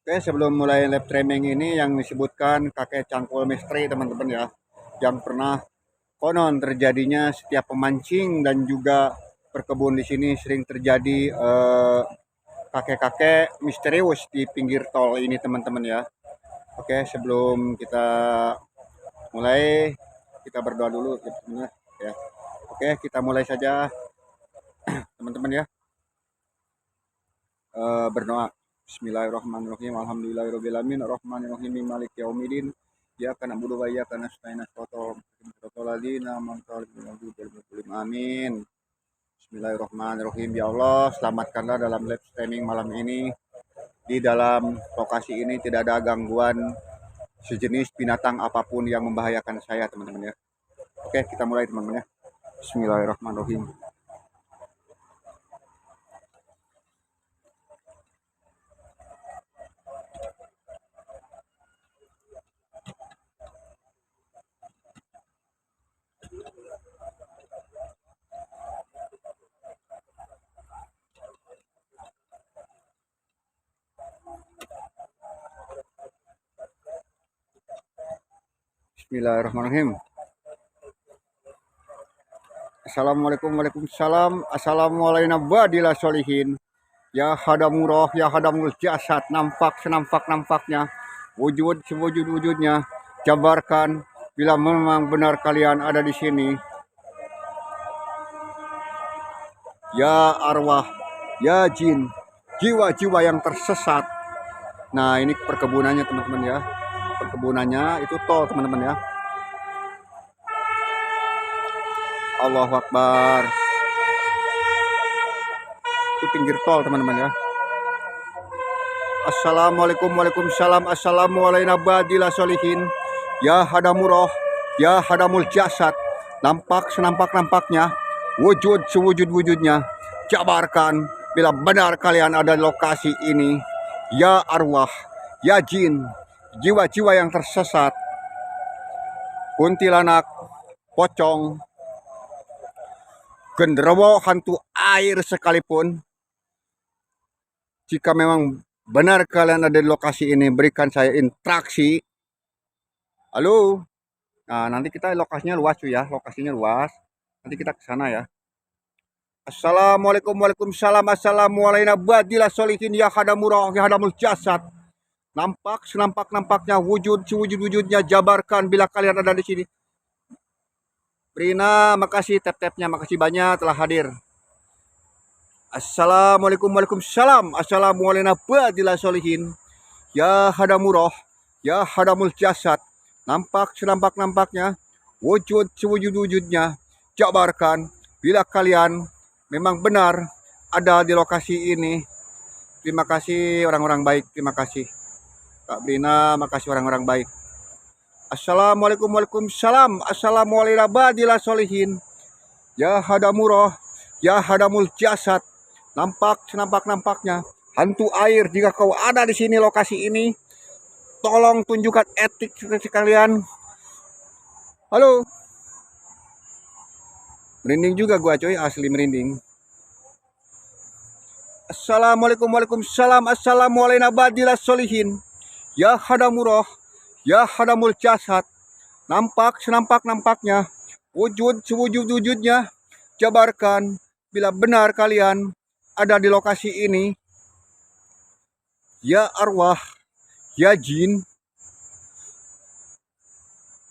Oke, sebelum mulai live streaming ini yang disebutkan kakek cangkul misteri teman-teman ya, yang pernah konon terjadinya setiap pemancing dan juga berkebun di sini sering terjadi kakek-kakek misterius di pinggir tol ini teman-teman ya. Oke, sebelum kita mulai kita berdoa dulu ya teman-teman ya. Oke, kita mulai saja teman-teman ya. Berdoa. Bismillahirrahmanirrahim. Alhamdulillahirabbil arrahmanirrahim maliki yaumiddin. Iyyaka na'budu wa iyyaka nasta'in. Shiratal ladzina an'amta 'alaihim. Amin. Bismillahirrahmanirrahim. Ya Allah, selamatkanlah dalam live streaming malam ini. Di dalam lokasi ini tidak ada gangguan sejenis binatang apapun yang membahayakan saya, teman-teman ya. Oke, kita mulai teman-teman ya. Bismillahirrahmanirrahim. Bismillahirrahmanirrahim. Assalamualaikum waalaikumsalam. Assalamualaikum warahmatullahi solihin. Ya hadamurah, ya hadamul jasad. Nampak senampak-nampaknya. Wujud sewujud-wujudnya. Jabarkan bila memang benar kalian ada di sini. Ya arwah, ya jin, jiwa-jiwa yang tersesat. Nah ini perkebunannya teman-teman ya. Perkebunannya itu tol teman-teman ya. Allahu Akbar. Itu pinggir tol teman-teman ya. Assalamualaikum waalaikumsalam. Assalamualaikum warahmatullahi solihin. Ya hadamurah, ya hadamul jasad. Nampak senampak-nampaknya. Wujud sewujud-wujudnya. Jabarkan bila benar kalian ada di lokasi ini. Ya arwah, ya jin, jiwa-jiwa yang tersesat. Kuntilanak, pocong, genderuwo, hantu air sekalipun. Jika memang benar kalian ada di lokasi ini, berikan saya instruksi. Halo. Nah, nanti kita lokasinya luas cuy ya, lokasinya luas. Nanti kita ke sana ya. Assalamualaikum waalaikumsalam. Assalamualaikum warahmatullahi solihin. Ya hadamurah, ya hadamul jasad. Nampak senampak-nampaknya, wujud sewujud-wujudnya. Jabarkan bila kalian ada di sini. Brina, makasih tap-tapnya, makasih banyak telah hadir. Assalamualaikum waalaikumsalam. Assalamualaikum warahmatullahi solihin. Ya hadamurah, ya hadamul jasad. Nampak senampak-nampaknya, wujud sewujud-wujudnya. Jabarkan bila kalian memang benar ada di lokasi ini. Terima kasih orang-orang baik, terima kasih Kak Brina, makasih orang-orang baik. Assalamualaikum waalaikumsalam. Assalamualaikum warahmatullahi solihin. Ya hadamurah, ya hadamul jasad. Nampak senampak-nampaknya, hantu air. Jika kau ada di sini lokasi ini, tolong tunjukkan etik sekalian. Halo. Merinding juga gua coy, asli merinding. Assalamualaikum waalaikumsalam. Assalamualaikum warahmatullahi solihin. Ya hadamurah, ya hadamul jasad. Nampak senampak-nampaknya, wujud sewujud-wujudnya. Jabarkan bila benar kalian ada di lokasi ini. Ya arwah, ya jin.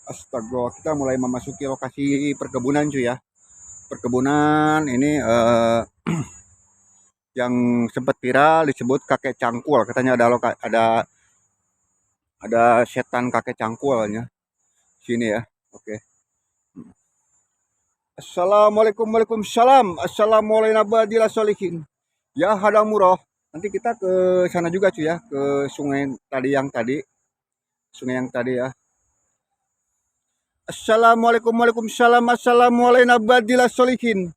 Astaga, kita mulai memasuki lokasi perkebunan cuy ya. Perkebunan ini yang sempat viral disebut kakek cangkul. Katanya ada setan kakek cangkulnya sini ya. Oke. Assalamualaikum waalaikumsalam. Assalamualaikum warahmatullahi solihin. Ya hadamurah. Nanti kita ke sana juga cuy ya, ke sungai tadi. Sungai yang tadi ya. Assalamualaikum waalaikumsalam. Assalamualaikum warahmatullahi solihin.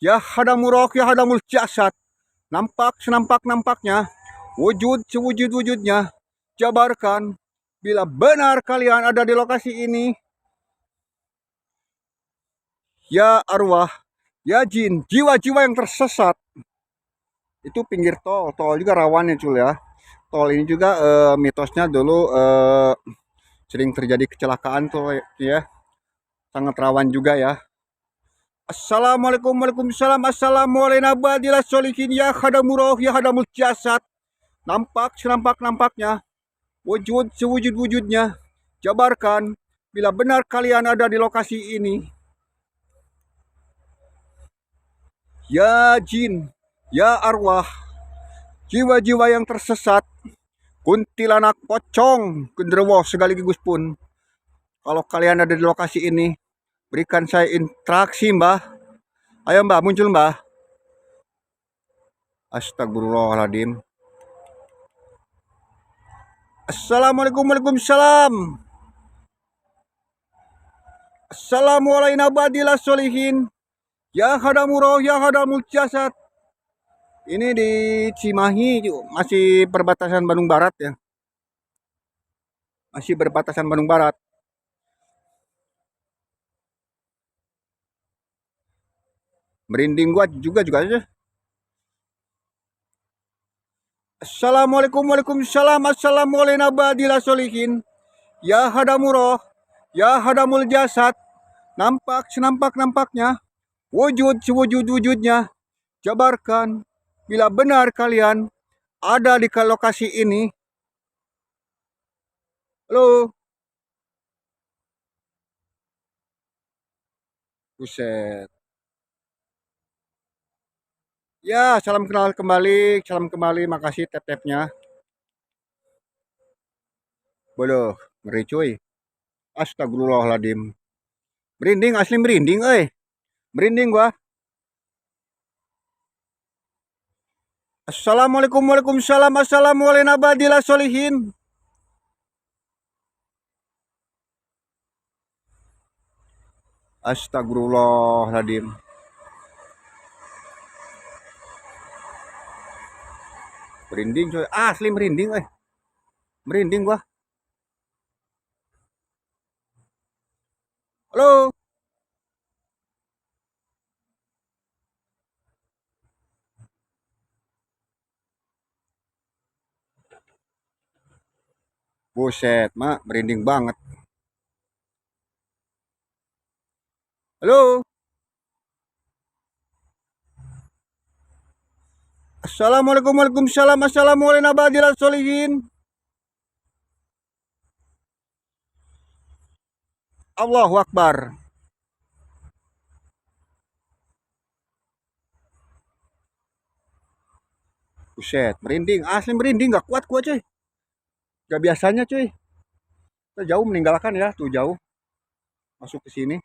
Ya hadamurah, ya hadamul jasad. Nampak senampak-nampaknya, wujud sewujud-wujudnya. Jabarkan bila benar kalian ada di lokasi ini. Ya arwah, ya jin, jiwa-jiwa yang tersesat. Itu pinggir tol juga rawannya cuy ya. tol ini juga mitosnya dulu sering terjadi kecelakaan tuh ya, sangat rawan juga ya. Assalamualaikum waalaikumsalam assalamualaikum abadilah solihin ya hadamurah ya hadamul jasad. Nampak senampak-nampaknya, wujud sewujud-wujudnya, jabarkan bila benar kalian ada di lokasi ini. Ya jin, ya arwah, jiwa-jiwa yang tersesat, kuntilanak, pocong, genderuwo segaligus pun. Kalau kalian ada di lokasi ini, berikan saya interaksi, Mbah. Ayo, Mbah, muncul, Mbah. Astagfirullahaladzim. Assalamualaikum, waalaikumsalam. Assalamualaikum abadilah solihin. Ya hadamurah, ya hadamul jasad. Ini di Cimahi, masih perbatasan Bandung Barat ya. Masih berbatasan Bandung Barat. Merinding gua juga aja. Assalamualaikum waalaikumsalam assalamualaikum abadilah solihin. Ya hadamurah, ya hadamul jasad. Nampak senampak-nampaknya, wujud sewujud-wujudnya, jabarkan bila benar kalian ada di lokasi ini. Halo. Buset. Ya, salam kembali, makasih tap-tapnya. Bodoh, ngeri cuy. Astagfirullahaladzim. Merinding, asli merinding, merinding gua. Assalamualaikum waalaikumsalam assalamualaikum abadilah solihin. Astagfirullahaladzim. Merinding coy, asli merinding, merinding gua. Halo. Buset, mak, merinding banget. Halo. Assalamualaikum waalaikumsalam assalamualaikum abadilah solihin. Allahu Akbar. Buset, merinding, asli merinding, gak kuat gua cuy. Gak biasanya cuy. Kita jauh meninggalkan ya, tuh jauh. Masuk ke sini.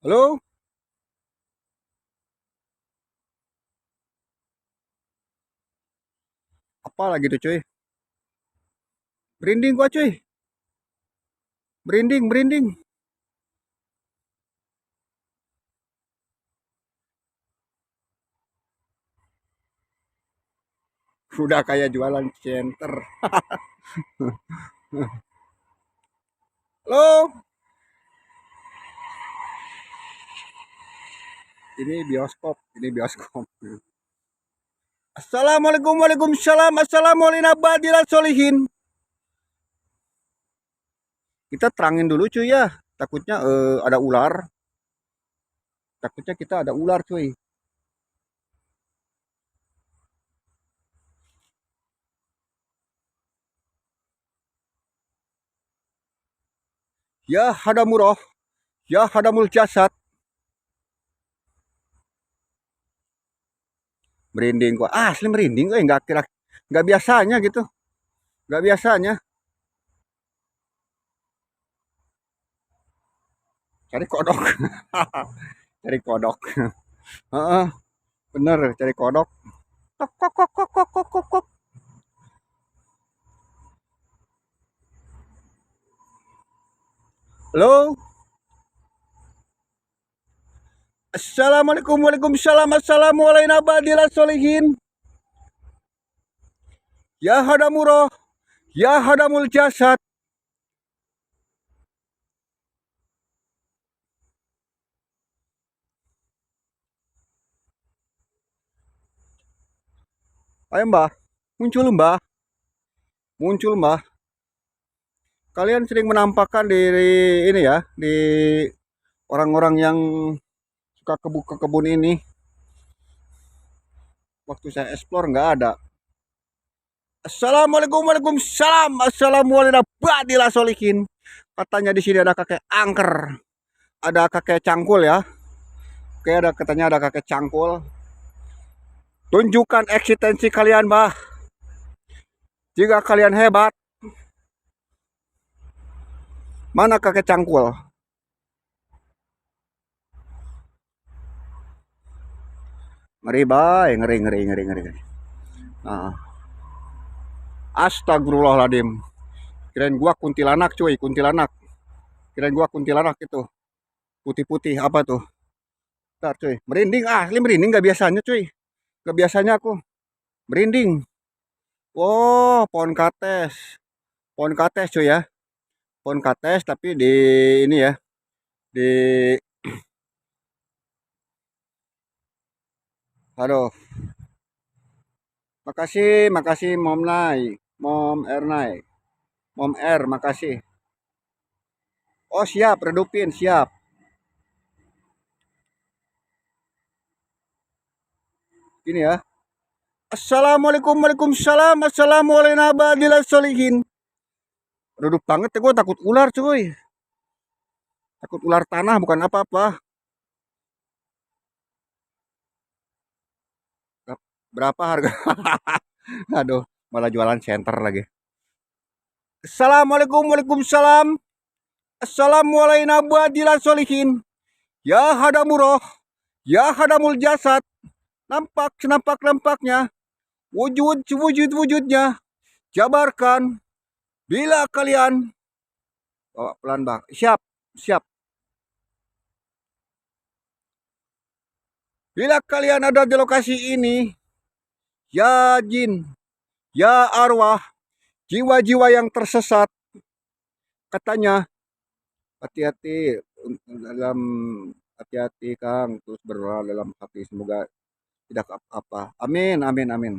Halo. Apa lagi tuh cuy? Merinding gua cuy. Merinding, merinding. Udah kayak jualan center. Halo. Ini bioskop, ini bioskop. Assalamualaikum waalaikumsalam assalamualaikum abadilah solihin. Kita terangin dulu cuy ya. Takutnya ada ular. Takutnya kita ada ular cuy. Ya hadamurah, ya hadamul jasad. Merinding kok, asli merinding, nggak biasanya gitu, nggak biasanya. Cari kodok, cari kodok. Heeh, bener cari kodok. Kok kok kok kok kok kok kok kok. Halo. Assalamualaikum waalaikumsalam assalamualaikum abadilah solihin. Ya hadamurah, ya hadamul jasad. Ayo Mbah, muncul Mbah, muncul Mbah. Kalian sering menampakkan diri ini ya, di orang-orang yang suka ke kebun ini. Waktu saya explore nggak ada. Assalamualaikum, waalaikumsalam, assalamualaikum warahmatullahi solihin. Katanya di sini ada kakek angker, ada kakek cangkul ya. Oke, katanya ada kakek cangkul. Tunjukkan eksistensi kalian, Mbah. Jika kalian hebat, mana kakek cangkul? Ngeri, bay, ngeri, ngeri, ngeri, ngeri. Nah, astagfirullahaladzim. Kirain gua kuntilanak, cuy, kuntilanak. Kirain gua kuntilanak itu. Putih-putih apa tuh? Ntar, cuy. Merinding, asli merinding gak biasanya, cuy. Gak biasanya aku merinding. Oh, pohon kates. Pohon kates, cuy ya. Pohon kates tapi di ini ya. Di aduh. Makasih, makasih Mom Nai, Mom Ernai. Mom R, makasih. Oh, siap, redupin, siap. Ini ya. Assalamualaikum, waalaikumsalam, assalamualaikum warahmatullahi solihin. Redup banget ya, gue takut ular cuy. Takut ular tanah bukan apa-apa. Berapa harga? Aduh, malah jualan center lagi. Assalamualaikum, waalaikumsalam. Assalamualaikum warahmatullahi solihin. Ya hadamuroh, ya hadamul jasad. Nampak senampak-nampaknya. Wujud-wujudnya. Jabarkan. Bila kalian. Oh, pelan bang. Siap, siap. Bila kalian ada di lokasi ini. Ya jin, ya arwah, jiwa-jiwa yang tersesat. Katanya, hati-hati dalam hati-hati Kang, terus berdoa dalam hati semoga tidak apa-apa. Amin, amin, amin.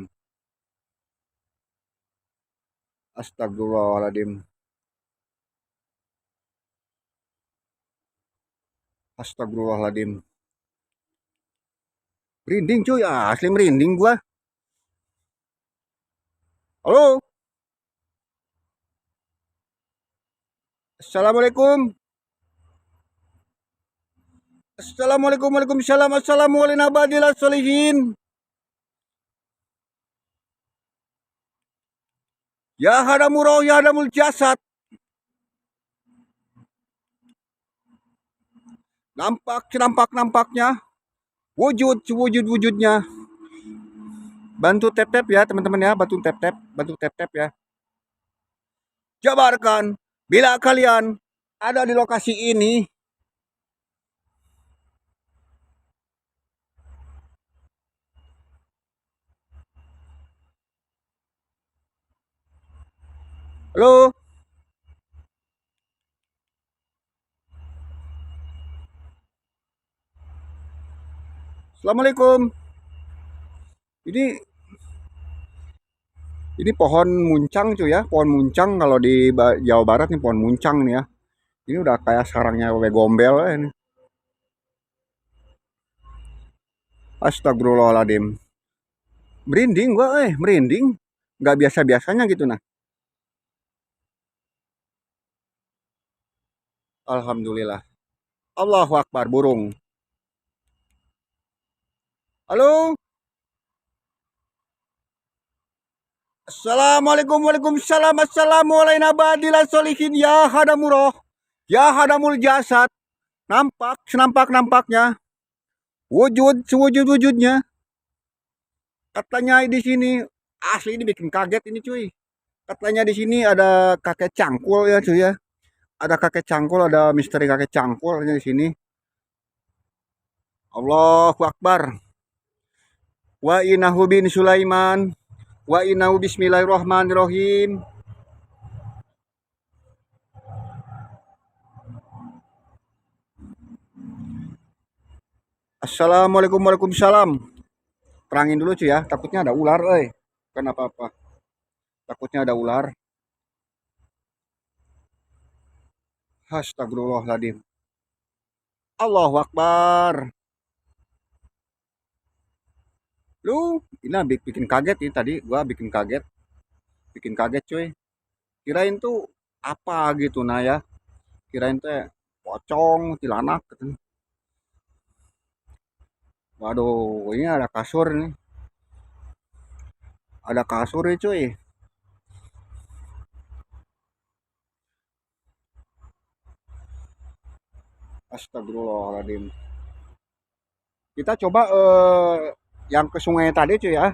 Astagfirullahaladzim. Astagfirullahaladzim. Merinding cuy, asli merinding gua. Halo. Assalamualaikum. Assalamualaikum, waalaikumsalam, assalamualaikum warahmatullahi solihin. Ya hadamuroh, ya hadamul jasad. Nampak-nampaknya. Wujudnya. Bantu tap-tap ya teman-teman ya, bantu tap-tap ya. Jabarkan bila kalian ada di lokasi ini. Halo. Assalamualaikum. Ini pohon muncang cuy ya, pohon muncang kalau di Jawa Barat nih pohon muncang nih ya. Ini udah kayak sarangnya wewe gombel ini. Astagfirullahaladzim. Merinding gua merinding. Nggak biasa-biasanya gitu nah. Alhamdulillah. Allahu Akbar, burung. Halo. Assalamualaikum, waalaikumsalam, assalamualaikum warahmatullahi solihin. Ya hadamuroh, ya hadamul jasad. Nampak senampak-nampaknya. Wujudnya. Katanya di sini asli ini bikin kaget ini cuy. Katanya di sini ada kakek cangkul ya cuy ya. Ada kakek cangkul, ada misteri kakek cangkul di sini. Allahu Akbar. Wa innahu bin Sulaiman. Wa innahu bismillahirrahmanirrahim. Assalamualaikum, waalaikumsalam. Terangin dulu cuy ya, takutnya ada ular Kan apa-apa. Takutnya ada ular. Astagfirullahaladzim. Allahu Akbar. Lu, ini bikin kaget ini tadi. Gua bikin kaget. Bikin kaget cuy. Kirain tuh apa gitu nah ya. Kirain teh pocong, tilanak gitu. Waduh, ini ada kasur nih. Ada kasur nih cuy. Astagfirullahaladzim. Kita coba yang ke sungai tadi cuy ya.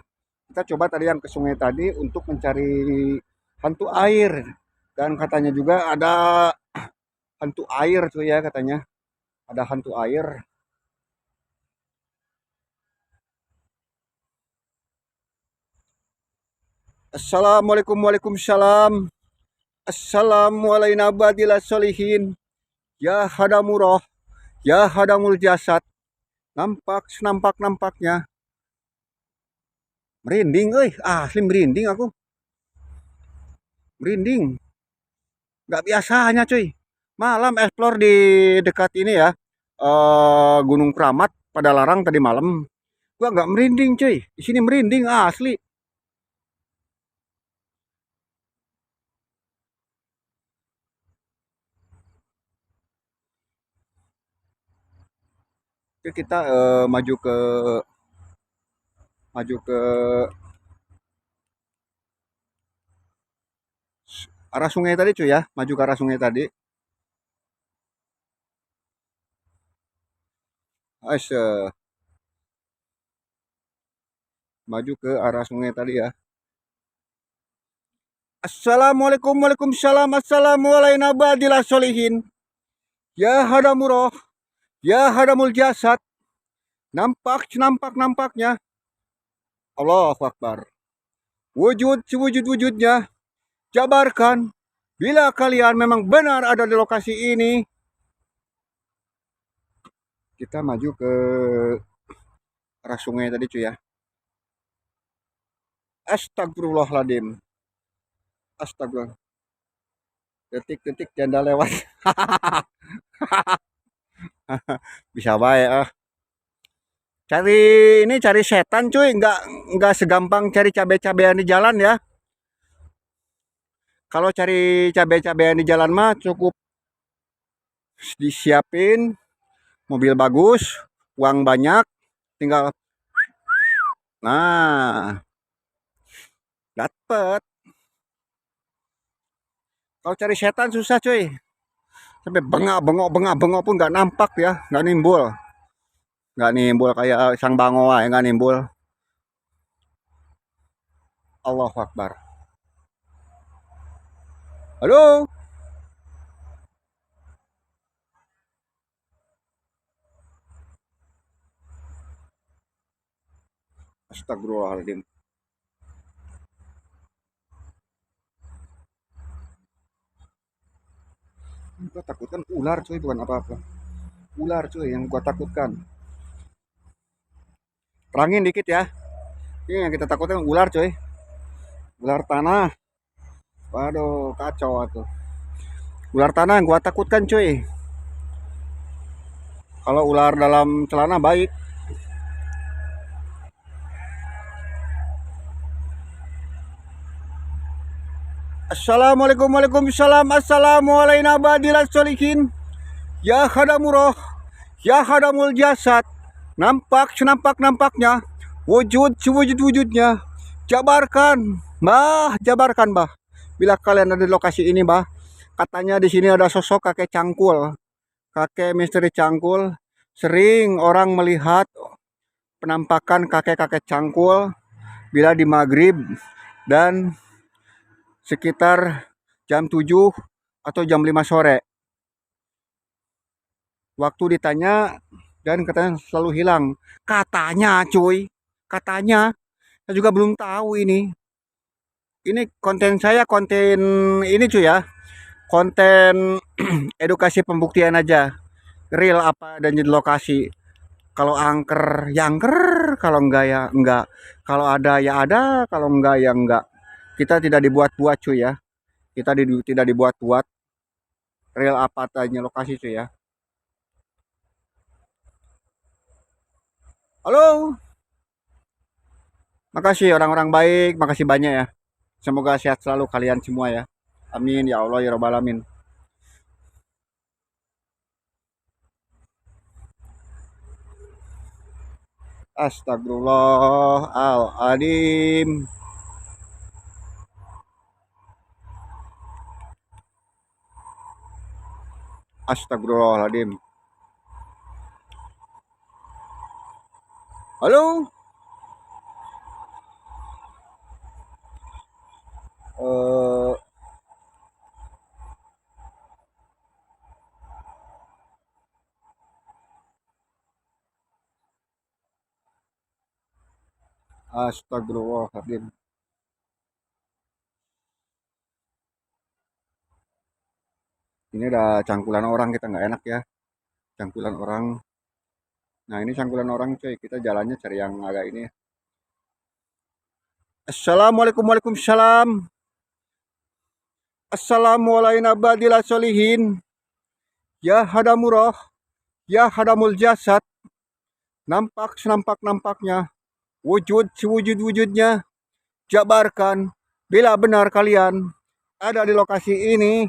Kita coba tadi yang ke sungai tadi untuk mencari hantu air. Dan katanya juga ada hantu air cuy ya katanya. Ada hantu air. Assalamualaikum, waalaikumsalam. Assalamualaikum warahmatullahi solihin. Ya hadamurah, ya hadamul jasad. Nampak senampak nampaknya. Merinding euy, asli merinding aku. Merinding. Nggak biasanya cuy. Malam explore di dekat ini ya. Gunung Keramat pada larang tadi malam. Gua nggak merinding cuy. Di sini merinding asli. Oke, kita maju ke arah sungai tadi cuy ya. Maju ke arah sungai tadi. Aisyah. Maju ke arah sungai tadi ya. Assalamualaikum, waalaikumsalam. Assalamualaikum warahmatullahi solihin. Ya hadamurah, ya hadamul jasad. Nampak nampaknya. Allahu Akbar. Wujud sewujud-wujudnya. Jabarkan. Bila kalian memang benar ada di lokasi ini. Kita maju ke arah sungai tadi cuy ya. Astagfirullahaladzim. Astagfirullah. Detik-detik janda lewat. Bisa baik ah. Cari ini cari setan cuy, nggak segampang cari cabai-cabean di jalan ya. Kalau cari cabai-cabean di jalan mah cukup disiapin mobil bagus, uang banyak, tinggal nah dapet. Kalau cari setan susah cuy. Sampai bengak-bengok pun nggak nampak ya, nggak nimbul. Nggak nimbul kayak sang bango ya, nggak nimbul. Allahu Akbar. Halo. Astagfirullahaladzim. Gua takutkan ular cuy, bukan apa-apa. Ular cuy yang gua takutkan. Terangin dikit ya. Ini yang kita takutkan ular cuy. Ular tanah. Waduh, kacau tuh. Ular tanah yang gua takutkan cuy. Kalau ular dalam celana baik. Assalamualaikum, waalaikumsalam. Assalamualaikum warahmatullahi solihin. Ya hadamurah, ya hadamul jasad. Nampak senampak-nampaknya. Wujud sewujud-wujudnya. Jabarkan, jabarkan bah. Bila kalian ada di lokasi ini bah, katanya di sini ada sosok kakek cangkul. Kakek misteri cangkul. Sering orang melihat penampakan kakek-kakek cangkul bila di maghrib dan sekitar jam 7 atau jam 5 sore. Waktu ditanya dan katanya selalu hilang. Katanya cuy, katanya. Saya juga belum tahu ini. Ini konten saya, konten ini cuy ya. Konten edukasi pembuktian aja. Real apa dan jadi lokasi. Kalau angker ya angker, kalau enggak ya enggak. Kalau ada ya ada, kalau enggak ya enggak. Kita tidak dibuat-buat cuy ya. Kita tidak dibuat-buat. Real apa adanya lokasi cuy ya. Halo. Makasih orang-orang baik, makasih banyak ya. Semoga sehat selalu kalian semua ya. Amin ya Allah ya Rabbal alamin. Astagfirullahaladzim. Astagfirullahaladzim. Halo. Eh, Astagfirullahaladzim. Ini ada cangkulan orang, kita nggak enak ya. Cangkulan orang. Nah ini cangkulan orang cuy. Kita jalannya cari yang agak ini ya. Assalamualaikum, waalaikumsalam. Assalamualaikum solihin. Ya hadamurah, ya hadamul jasad. Nampak senampak-nampaknya. Wujud sewujud-wujudnya. Jabarkan. Bila benar kalian ada di lokasi ini.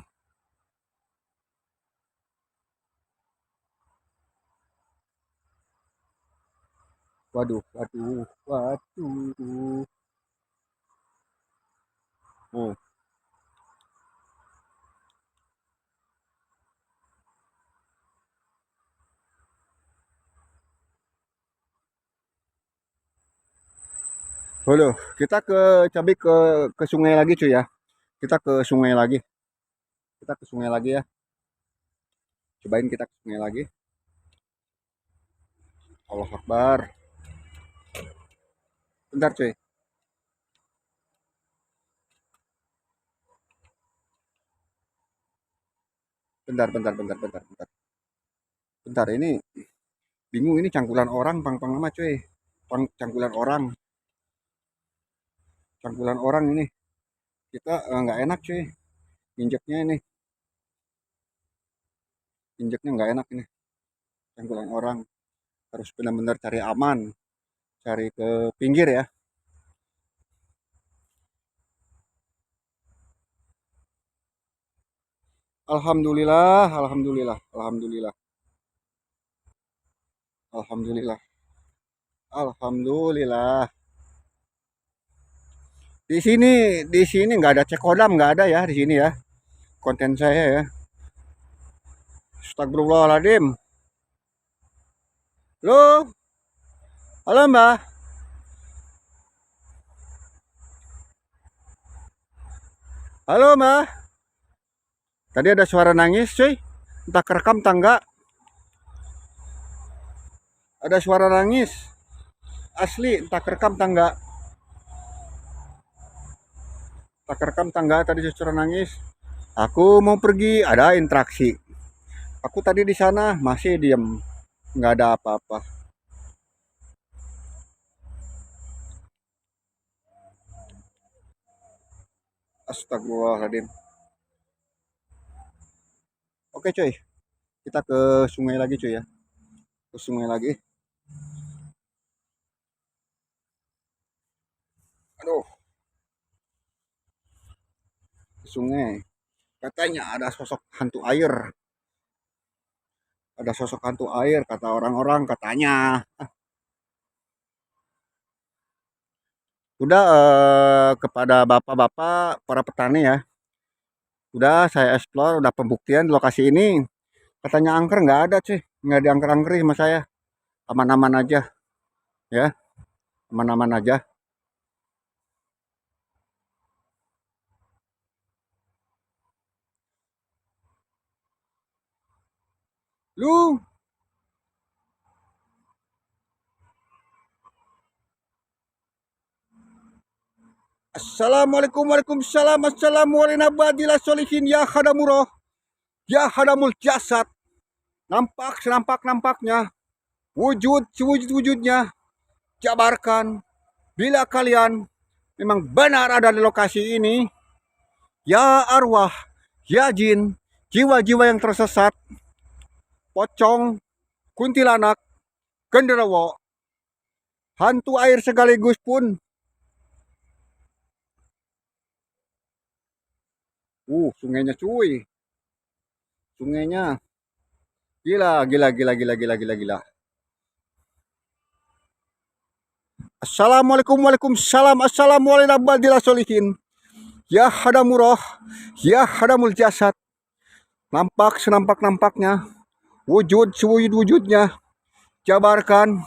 Waduh, waduh, waduh. Oh. Halo, kita ke sungai lagi cuy ya. Kita ke sungai lagi. Kita ke sungai lagi ya. Cobain kita ke sungai lagi. Allah Akbar. Bentar cuy. Bentar. Bentar, ini bingung ini cangkulan orang, pang lama cuy. Cangkulan orang. Cangkulan orang ini. Kita nggak enak cuy. Injeknya ini. Injeknya nggak enak ini. Cangkulan orang. Harus benar-benar cari aman. Cari ke pinggir ya. Alhamdulillah, alhamdulillah, alhamdulillah, alhamdulillah, alhamdulillah. Di sini nggak ada cekodam, nggak ada ya di sini ya. Konten saya ya. Astagfirullahaladzim. Halo, halo Mbak. Halo Mbak. Tadi ada suara nangis cuy. Entah kerekam tangga. Ada suara nangis. Asli, entah kerekam tangga. Entah kerekam tangga tadi suara nangis. Aku mau pergi, ada interaksi. Aku tadi di sana masih diem. Nggak ada apa-apa. Astagfirullahaladzim. Oke cuy, kita ke sungai lagi cuy ya. Ke sungai lagi. Aduh, ke sungai. Katanya ada sosok hantu air. Ada sosok hantu air, kata orang-orang katanya. Udah kepada bapak-bapak para petani ya. Udah saya explore, udah pembuktian di lokasi ini. Katanya angker nggak ada cuy. Nggak diangker-angkeri sama saya. Aman-aman aja ya. Aman-aman aja. Lu, Assalamualaikum, waalaikumsalam. Assalamualaikum solihin ya hadamurah, ya hadamul jasad. Nampak senampak-nampaknya. wujud sewujud-wujudnya, jabarkan bila kalian memang benar ada di lokasi ini. Ya arwah, ya jin, jiwa-jiwa yang tersesat, pocong, kuntilanak, genderuwo, hantu air sekaligus pun. Sungainya cuy. Sungainya. Gila, gila, gila, gila, gila, gila, gila. Assalamualaikum, waalaikumsalam, assalamualaikum warahmatullahi wabarakatuh. Ya hadamurah, ya hadamul jasad. Nampak senampak-nampaknya, wujud sewujud-wujudnya. Jabarkan,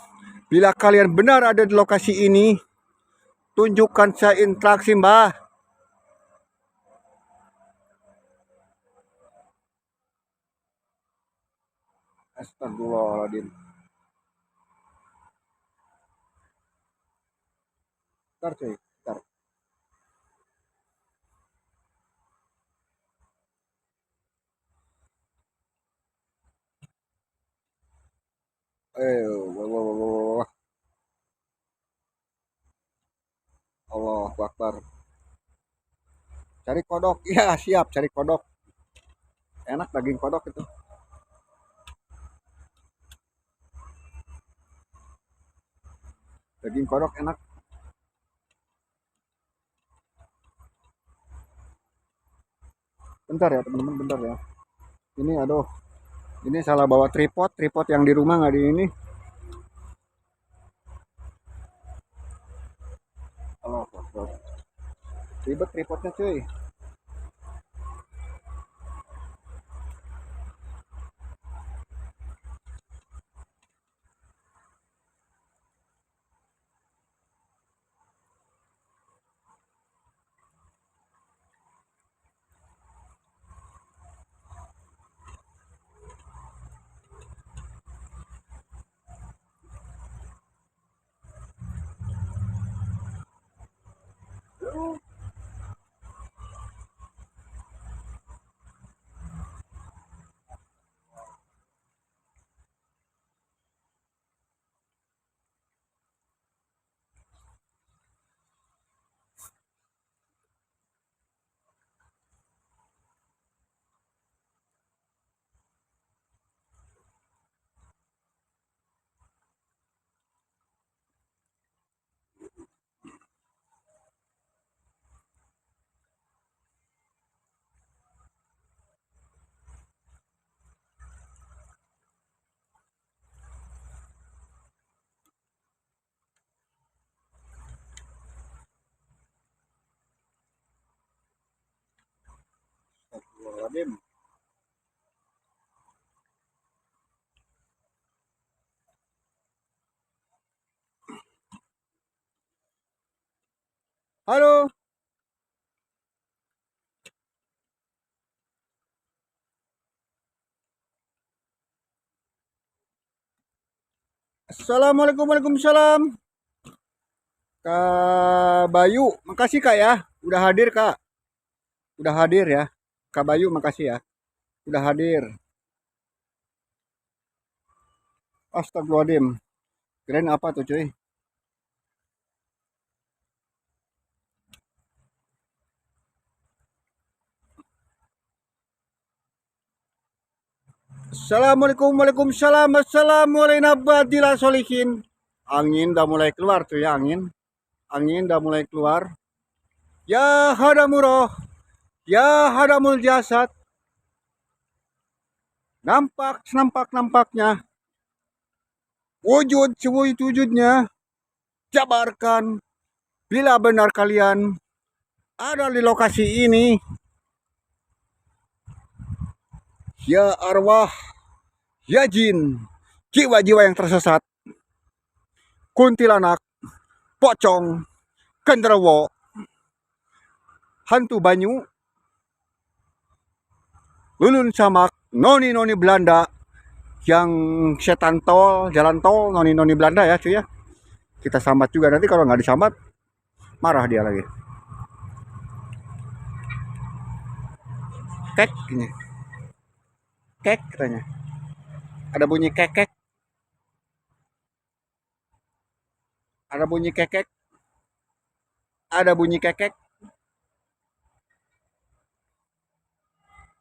bila kalian benar ada di lokasi ini, tunjukkan saya interaksi, mbah. Astagfirullahaladzim. Bentar cuy, bentar. Allah, Allah Akbar. Cari kodok, ya siap cari kodok. Enak daging kodok itu. Daging kodok enak. Bentar ya teman-teman, bentar ya. Ini aduh, ini salah bawa tripod yang di rumah nggak di ini. Allah Akbar. Ribet tripodnya cuy. Astagfirullahaladzim. Halo. Assalamualaikum, waalaikumsalam. Kak Bayu, makasih Kak ya. Udah hadir Kak. Udah hadir ya. Kak Bayu, makasih ya. Udah hadir. Astagfirullahaladzim. Keren apa tuh cuy? Assalamualaikum, waalaikumsalam, assalamualaikum warahmatullahi wabarakatuh. Angin udah mulai keluar tuh ya, angin udah mulai keluar. Ya hadamuroh, ya hadamul jasad. Nampak-nampaknya, wujud sewujud-wujudnya. Jabarkan, bila benar kalian ada di lokasi ini. Ya arwah, ya jin, jiwa-jiwa yang tersesat, kuntilanak, pocong, genderuwo, hantu banyu, lulun samak, noni-noni Belanda, yang setan tol, jalan tol, noni-noni Belanda ya cuy ya. Kita sambat juga, nanti kalau nggak disambat, marah dia lagi. Kek ini. Kek katanya. Ada bunyi kek-kek. Ada bunyi kekek, ada bunyi kekek.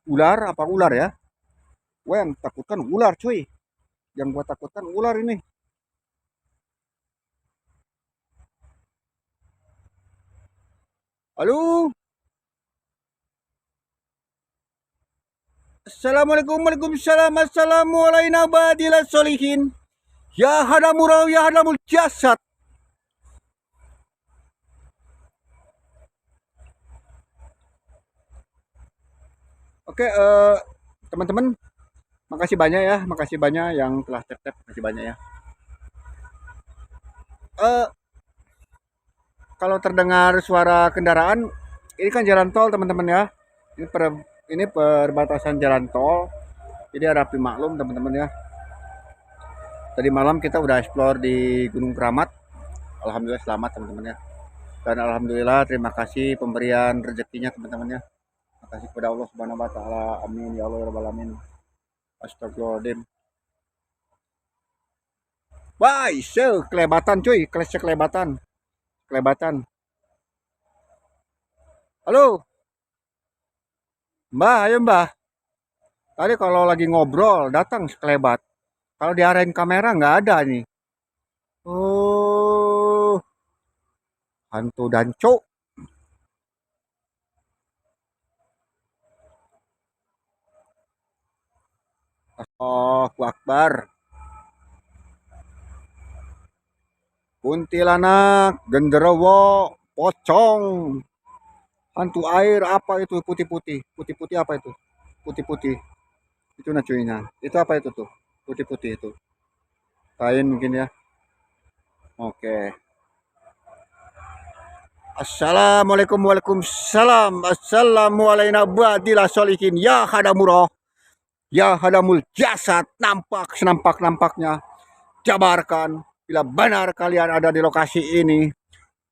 Ular apa ular ya? Gue yang takutkan ular cuy. Yang gua takutkan ular ini. Halo. Assalamualaikum, waalaikumsalam. Assalamualaikum solihin. Ya hadamurau, ya hadamul jasad. Oke, teman-teman, makasih banyak ya, makasih banyak yang telah tap-tap, makasih banyak ya. Eh, kalau terdengar suara kendaraan, ini kan jalan tol teman-teman ya. Ini ini perbatasan jalan tol. Jadi harap dimaklum teman-teman ya. Tadi malam kita udah explore di Gunung Keramat. Alhamdulillah selamat teman-teman ya. Dan alhamdulillah terima kasih pemberian rezekinya teman-teman ya. Terima kasih kepada Allah Subhanahu wa taala. Amin ya Allah ya rabbal alamin. Astagfirullahaladzim. Wah, kelebatan cuy, kelebatan. Kelebatan. Halo, Mbah, ayo Mbah. Tadi kalau lagi ngobrol datang sekelebat. Kalau diarahin kamera nggak ada nih. Oh, hantu danco. Allahu Akbar. Kuntilanak, genderuwo, pocong, hantu air apa itu putih-putih? Putih-putih apa itu? Putih-putih. Itu nacuinya. Itu apa itu tuh? Putih-putih itu. Kain mungkin ya. Oke. Assalamualaikum, waalaikumsalam. Assalamualaikum warahmatullahi wabarakatuh. Ya hadamurah. Ya hadamul jasad. Nampak senampak-nampaknya. Jabarkan. Bila benar kalian ada di lokasi ini.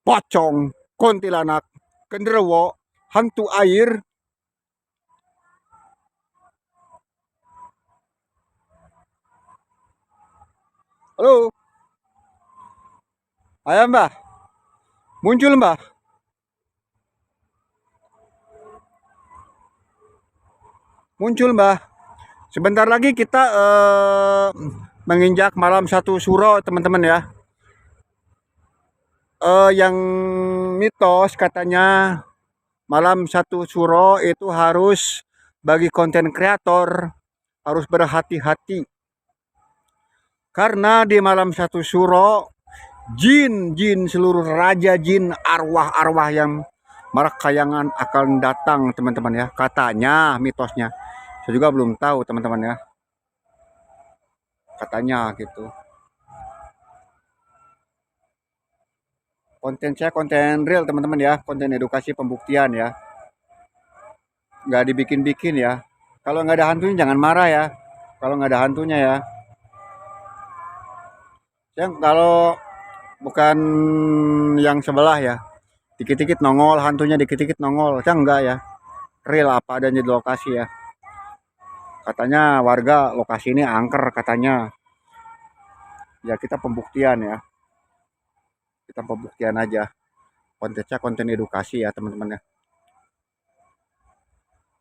Pocong, kuntilanak, genderuwo, hantu air. Halo. Ayo Mbah. Muncul Mbah. Muncul Mbah. Sebentar lagi kita menginjak malam satu suro teman-teman ya. Yang mitos katanya malam satu suro itu harus bagi konten kreator harus berhati-hati. Karena di malam satu suro jin seluruh raja jin arwah-arwah yang marakayangan akan datang teman-teman ya. Katanya mitosnya. Saya juga belum tahu teman-teman ya. Katanya gitu. Konten saya konten real teman-teman ya. Konten edukasi pembuktian ya. Nggak dibikin-bikin ya. Kalau nggak ada hantunya jangan marah ya. Kalau nggak ada hantunya ya. Saya kalau bukan yang sebelah ya. Dikit-dikit nongol, hantunya dikit-dikit nongol. Saya enggak ya. Real apa adanya di lokasi ya. Katanya warga lokasi ini angker katanya. Ya kita pembuktian ya. Kita pembuktian aja. Kontennya konten edukasi ya teman-teman ya.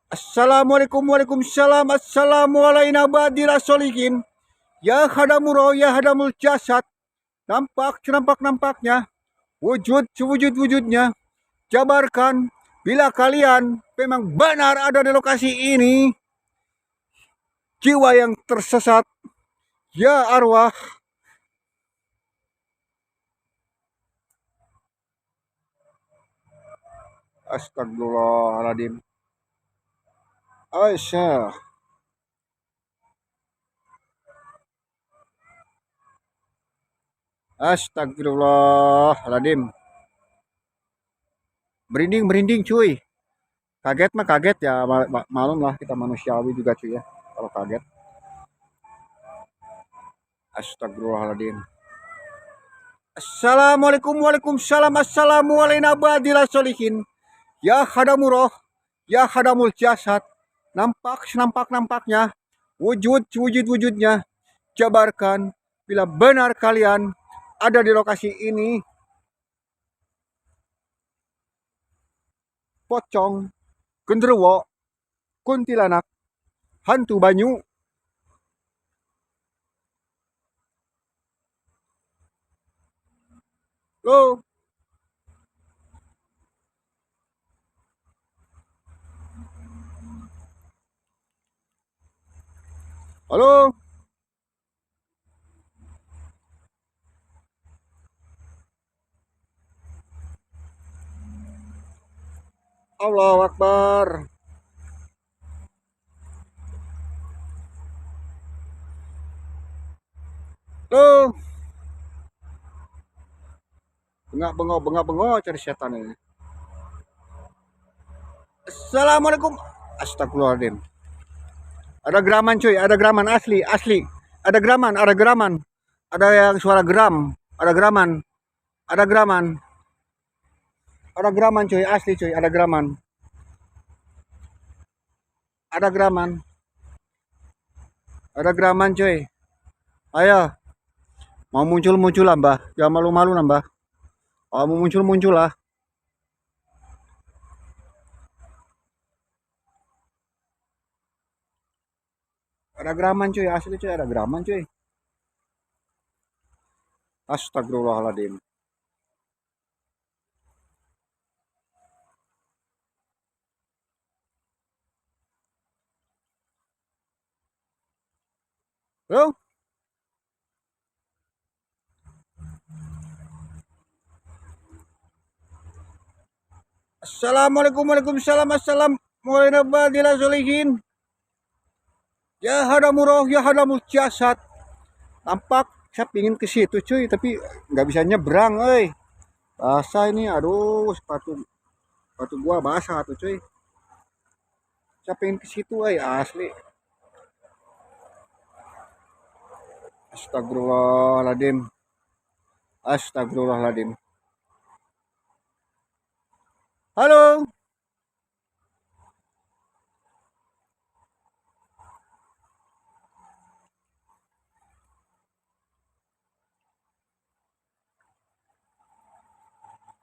Assalamualaikum waalaikumsalam. Assalamualaikum warahmatullahi wabarakatuh. Ya hadamuro ya hadamul jasad. Nampak-nampaknya. Wujud-wujudnya. Jabarkan. Bila kalian memang benar ada di lokasi ini. Jiwa yang tersesat. Ya arwah. Astagfirullahaladzim. Aisyah. Astagfirullahaladzim. Merinding cuy. Kaget mah kaget ya. Malum lah kita manusiawi juga cuy ya. Kalau kaget. Astagfirullahaladzim. Assalamualaikum waalaikumsalam. Assalamualaikum warahmatullahi wabarakatuh. Ya hadamurah. Ya hadamul jasad. Nampak senampak-nampaknya. Wujudnya. Jabarkan. Bila benar kalian ada di lokasi ini. Pocong, genderuwo, kuntilanak, hantu banyu. Lo, halo, Allahu Akbar. Lo, bengok bengok cari setan ini. Assalamualaikum. Astagfirullahaladzim. Ada geraman cuy, ada geraman asli, asli. Ada geraman, ada geraman. Ada yang suara geram, ada geraman, ada geraman. Ada geraman cuy, asli cuy, ada geraman. Ada geraman. Ada geraman cuy. Ayo, mau muncul-muncul lah mbah. Jangan malu-malu lah mbah. Oh, mau muncul-muncul lah. Ada geraman cuy, asli cuy, ada geraman cuy. Astagfirullahaladzim. Halo? Assalamualaikum, waalaikumsalam, assalamualaikum. Ya hadamurah, ya hadamul jasad. Tampak saya pingin ke situ cuy, tapi nggak bisa nyebrang, basah ini, aduh, sepatu gua basah tuh cuy. Saya pengen ke situ, asli. Astagfirullahaladzim. Astagfirullahaladzim. Halo.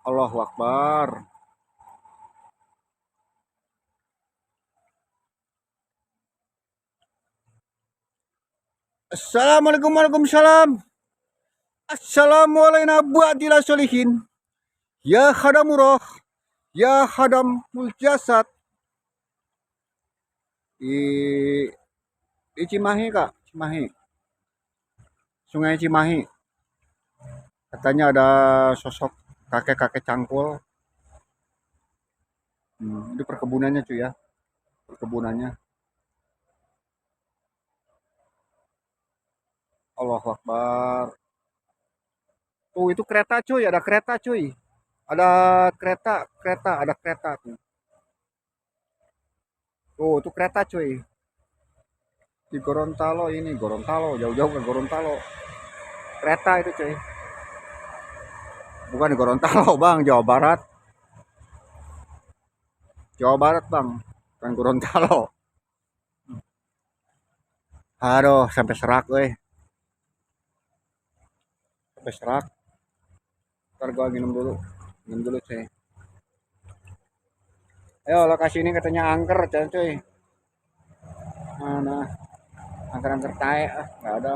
Allahu Akbar. Assalamualaikum, waalaikumsalam. Assalamualaikum warahmatullahi wabarakatuh. Ya hadamurah, ya hadamul jasad. Di Cimahi kak, Cimahi. Sungai Cimahi. Katanya ada sosok kakek-kakek cangkul. Di perkebunannya cuy ya. Perkebunannya. Allahu Akbar. Tuh itu kereta cuy, ada kereta cuy. Ada kereta, ada kereta tuh. Tuh, itu kereta cuy. Di Gorontalo ini, Gorontalo, jauh-jauh ke Gorontalo. Kereta itu cuy. Bukan di Gorontalo, Bang, Jawa Barat. Jawa Barat, Bang. Bukan Gorontalo. Aduh, sampai serak, Sampai serak. Ntar gua minum dulu. Minum dulu, cuy. Ayo, lokasi ini katanya angker, cuy. Mana? Angker-angker tae, nggak ada.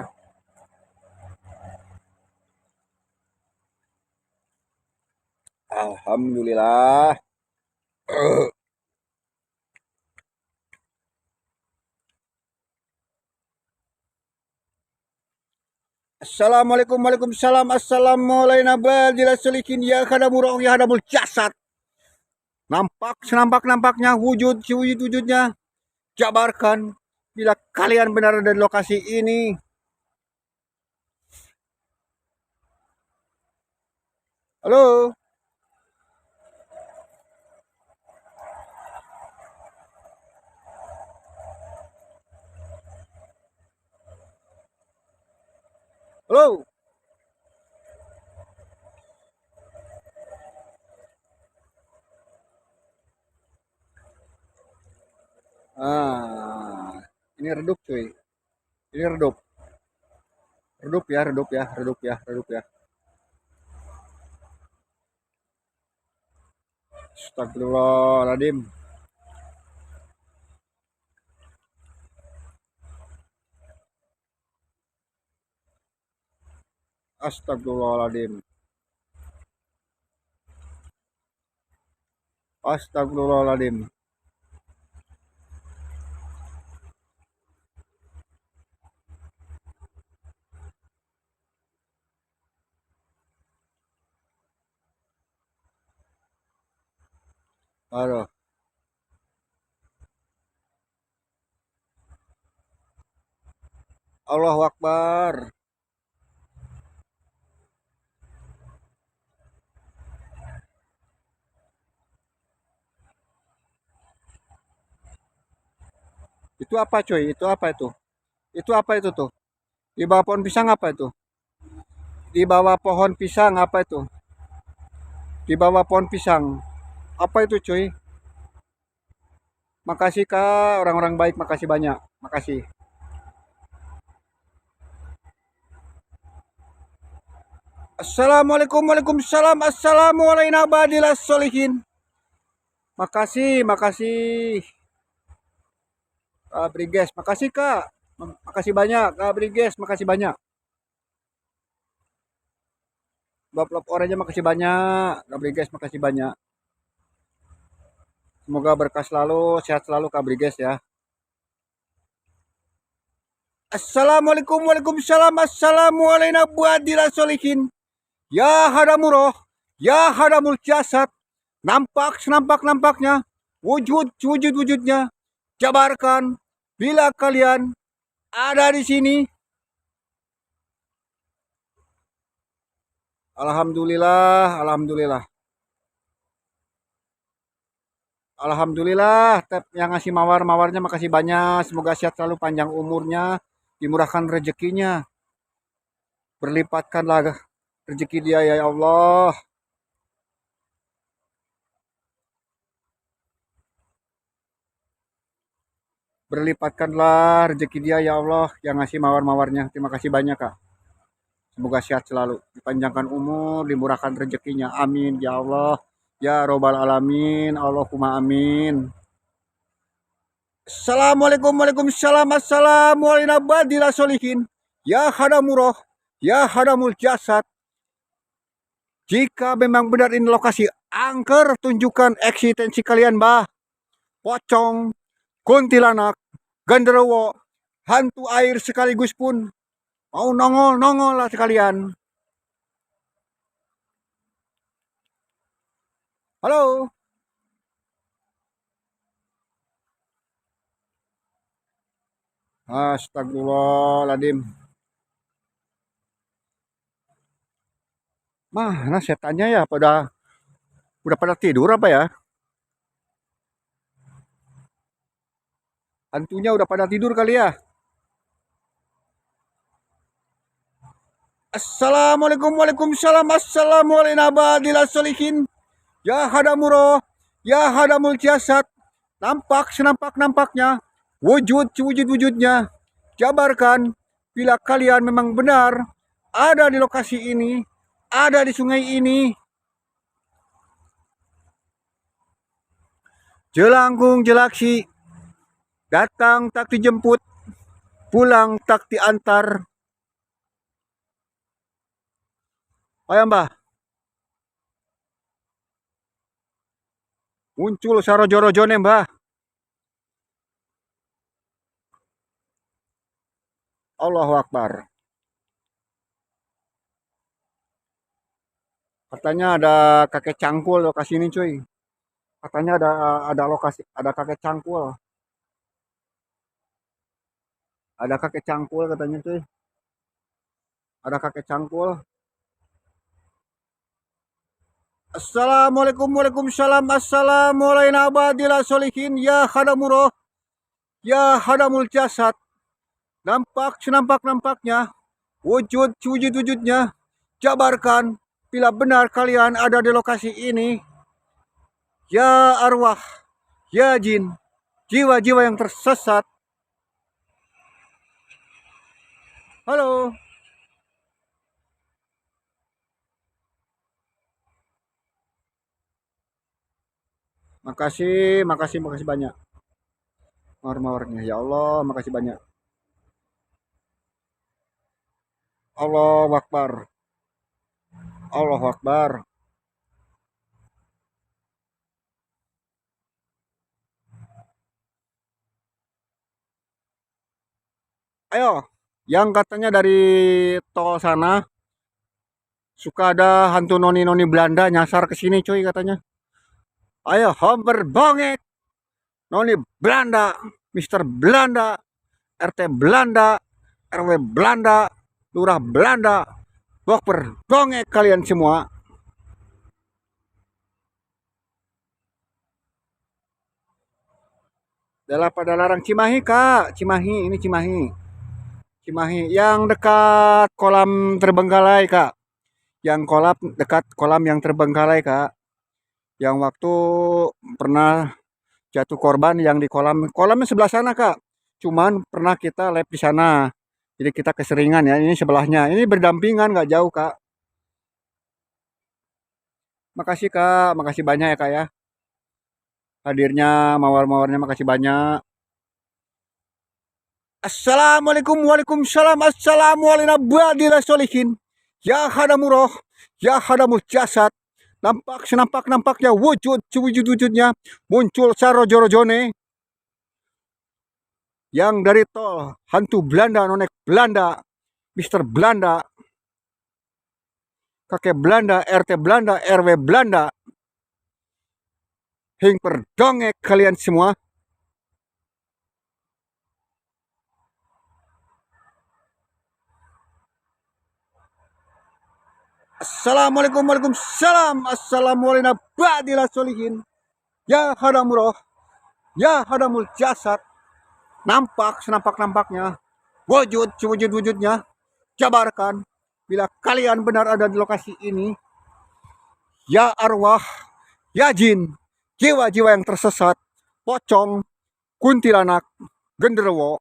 Alhamdulillah. Assalamualaikum, waalaikumsalam, assalamualaikum ya hadamurah, ya hadamul jasad. Nampak senampak-nampaknya wujud si wujud-wujudnya. Jabarkan bila kalian benar ada di lokasi ini. Halo. Halo. Ini redup cuy. Ini redup. Redup ya, redup ya, redup ya, redup ya. Astagfirullahaladzim. Astagfirullahaladzim. Astagfirullahaladzim. Aduh. Allahu Akbar. Itu apa coy? Itu apa itu? Itu apa itu tuh? Di bawah pohon pisang apa itu? Di bawah pohon pisang apa itu? Di bawah pohon pisang. Apa itu cuy? Makasih kak, orang-orang baik, makasih banyak. Makasih. Assalamualaikum, waalaikumsalam, assalamualaikum. Makasih, makasih. Kak Briges, makasih kak. Makasih banyak, Kak Briges, makasih banyak. Bapak orangnya makasih banyak, Kak Briges, makasih banyak. Semoga berkah selalu, sehat selalu Kak Briges ya. Assalamualaikum, waalaikumsalam, assalamualaikum. Ya hadamuroh, ya hadamul jasad. Nampak senampak-nampaknya, wujudnya. Jabarkan, bila kalian ada di sini. Alhamdulillah, alhamdulillah. Alhamdulillah, yang ngasih mawar-mawarnya makasih banyak. Semoga sehat selalu, panjang umurnya, dimurahkan rezekinya. Berlipatkanlah rezeki dia ya Allah. Berlipatkanlah rezeki dia ya Allah yang ngasih mawar-mawarnya. Terima kasih banyak Kak. Semoga sehat selalu, dipanjangkan umur, dimurahkan rezekinya. Amin ya Allah. Ya robbal alamin. Allahumma amin. Assalamualaikum, waalaikumsalam, assalamualaikum. Ya hadamuroh, ya hadamul jasad. Jika memang benar ini lokasi angker, tunjukkan eksistensi kalian, bah. Pocong, kuntilanak, genderuwo, hantu air sekaligus pun. Mau nongol lah sekalian. Halo. Astagfirullahaladzim. Mana setannya ya? Udah pada tidur apa ya? Hantunya udah pada tidur kali ya? Assalamualaikum, waalaikumsalam, assalamualaikum. Ya hadamuroh, ya hadamul jasad. Nampak senampak-nampaknya, wujudnya. Jabarkan, bila kalian memang benar ada di lokasi ini, ada di sungai ini. Jelangkung jelaksi, datang tak dijemput, pulang tak diantar. Ayo mbah, muncul sarojo-rojone mbah. Allahu Akbar. Katanya ada kakek cangkul lokasi ini cuy. Katanya ada lokasi, ada kakek cangkul. Ada kakek cangkul katanya cuy. Ada kakek cangkul. Assalamualaikum, waalaikumsalam, assalamualaikum. Ya hadamuroh, ya hadamul jasad. Nampak senampak-nampaknya, wujudnya. Jabarkan, bila benar kalian ada di lokasi ini. Ya arwah, ya jin, jiwa-jiwa yang tersesat. Halo. Makasih, makasih, makasih banyak. Mawar-mawarnya. Ya Allah, makasih banyak. Allahu Akbar. Allahu Akbar. Ayo, yang katanya dari tol sana suka ada hantu noni-noni Belanda nyasar ke sini cuy katanya. Ayo, Homer bongek, noni Belanda, Mister Belanda, RT Belanda, RW Belanda, Lurah Belanda, Bokper bongek kalian semua. Adalah pada larang Cimahi kak, Cimahi ini Cimahi, Cimahi yang dekat kolam terbengkalai kak, yang kolam dekat kolam yang terbengkalai kak, yang waktu pernah jatuh korban yang di kolamnya sebelah sana kak, cuman pernah kita lab di sana, jadi kita keseringan ya, ini sebelahnya, ini berdampingan nggak jauh kak. Makasih kak, makasih banyak ya kak ya, hadirnya mawar-mawarnya makasih banyak. Assalamualaikum, waalaikumsalam, assalamualaikum ya hadamuroh, ya hadamul jasad, nampak senampak-nampaknya wujud sewujud-wujudnya muncul sarojo-rojone yang dari tol hantu Belanda, nonek Belanda, Mister Belanda, kakek Belanda, RT Belanda, RW Belanda, hing perdongek kalian semua. Assalamualaikum, waalaikumsalam, assalamualaikum ba'dila solihin, ya hadamuroh, ya hadamul jasad, nampak senampak-nampaknya wujud sewujud-wujudnya, jabarkan bila kalian benar ada di lokasi ini, ya arwah, ya jin, jiwa-jiwa yang tersesat, pocong, kuntilanak, genderuwo,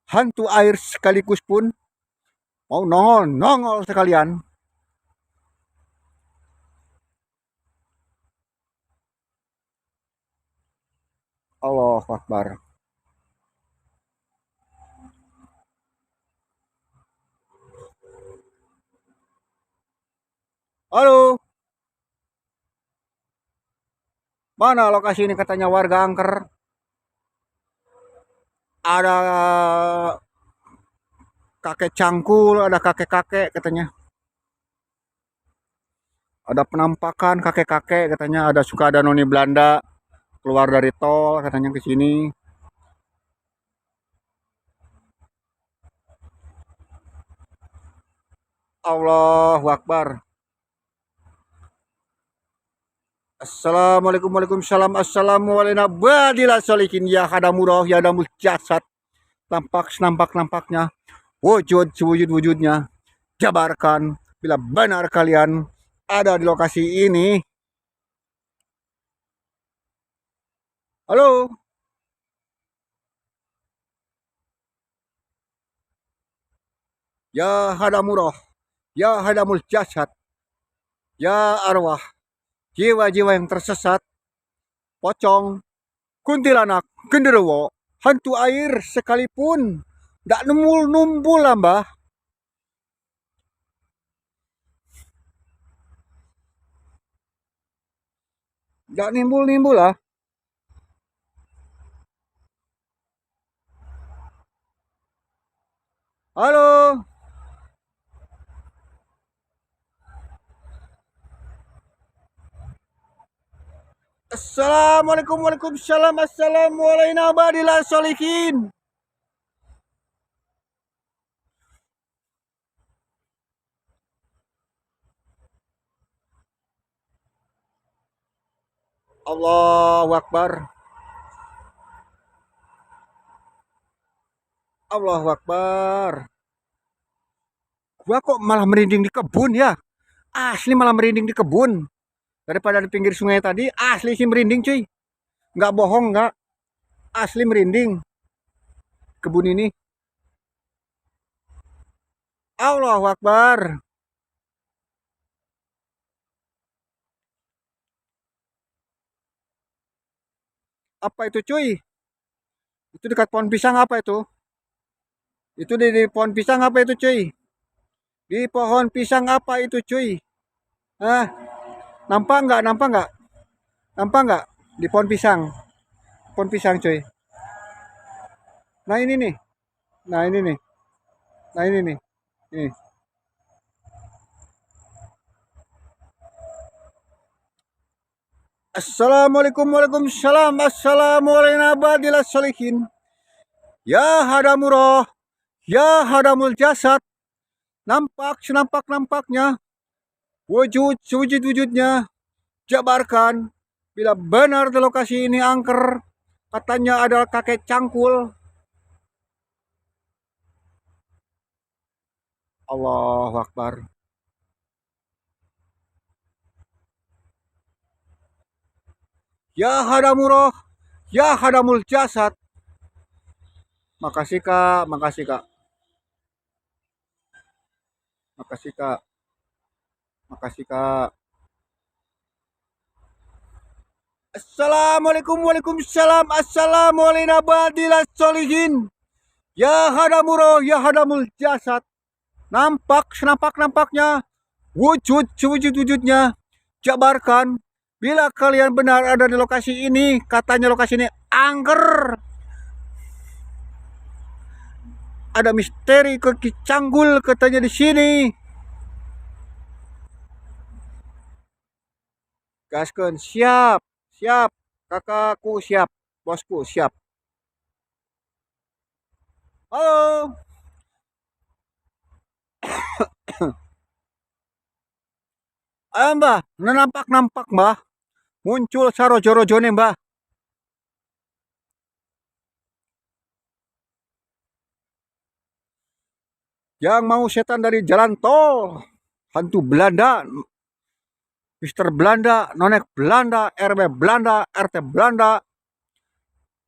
hantu air sekaligus pun mau nongol-nongol sekalian. Allahu Akbar. Halo, mana lokasi ini katanya warga angker? Ada kakek cangkul, ada kakek-kakek katanya. Ada penampakan kakek-kakek katanya, ada suka ada noni Belanda keluar dari tol katanya ke sini. Allahu Akbar. Assalamualaikum, waalaikumsalam, assalamualaikum badilah solikin ya hadamurah ya damul jasad, tampak nampak-nampaknya wujud sewujud-wujudnya, jabarkan bila benar kalian ada di lokasi ini. Halo, ya hadamurah, ya hadamul jasad, ya arwah, jiwa-jiwa yang tersesat, pocong, kuntilanak, genderuwo, hantu air sekalipun, ndak numbul-numbul lah mbah. Ndak nimbul-nimbul lah. Halo, assalamualaikum, waalaikumsalam, assalamualaikum warahmatullahi wabarakatuh. Allahu Akbar. Allahu Akbar. Gua kok malah merinding di kebun ya? Asli malah merinding di kebun. Daripada di pinggir sungai tadi, asli sih merinding cuy. Nggak bohong nggak. Asli merinding kebun ini. Allahu Akbar. Apa itu cuy? Itu dekat pohon pisang apa itu? Itu di pohon pisang apa itu cuy? Di pohon pisang apa itu cuy? Ah, nampak nggak? Nampak nggak? Nampak nggak? Di pohon pisang. Pohon pisang cuy. Nah ini nih. Nah ini nih. Nah ini nih. Nih. Assalamualaikum waalaikumsalam. Assalamualaikum warahmatullahi wabarakatuh. Ya hadamurah. Ya hadamul jasad. Nampak senampak-nampaknya. Wujud sewujud-wujudnya. Jabarkan. Bila benar di lokasi ini angker. Katanya adalah kakek cangkul. Allahu Akbar. Ya hadamurah. Ya hadamul jasad. Makasih kak. Makasih kak. Makasih kak. Makasih kak. Assalamualaikum waalaikumsalam. Assalamualaikum warahmatullahi wabarakatuh. Ya hadamuro, ya hadamul jasad. Nampak senampak-nampaknya. Wujud sewujud-wujudnya. Jabarkan. Bila kalian benar ada di lokasi ini, katanya lokasi ini angker. Ada misteri kaki canggul katanya di sini. Gaskeun, siap, siap. Kakakku siap, bosku siap. Halo. Mbah, nampak-nampak mbah. Muncul sarojo-rojone mbah. Yang mau setan dari jalan tol. Hantu Belanda, Mister Belanda, Nonek Belanda, RW Belanda, RT Belanda,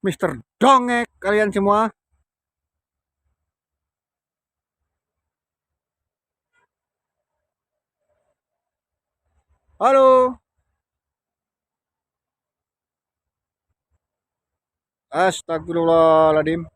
Mister Dongek, kalian semua. Halo. Astagfirullahaladzim.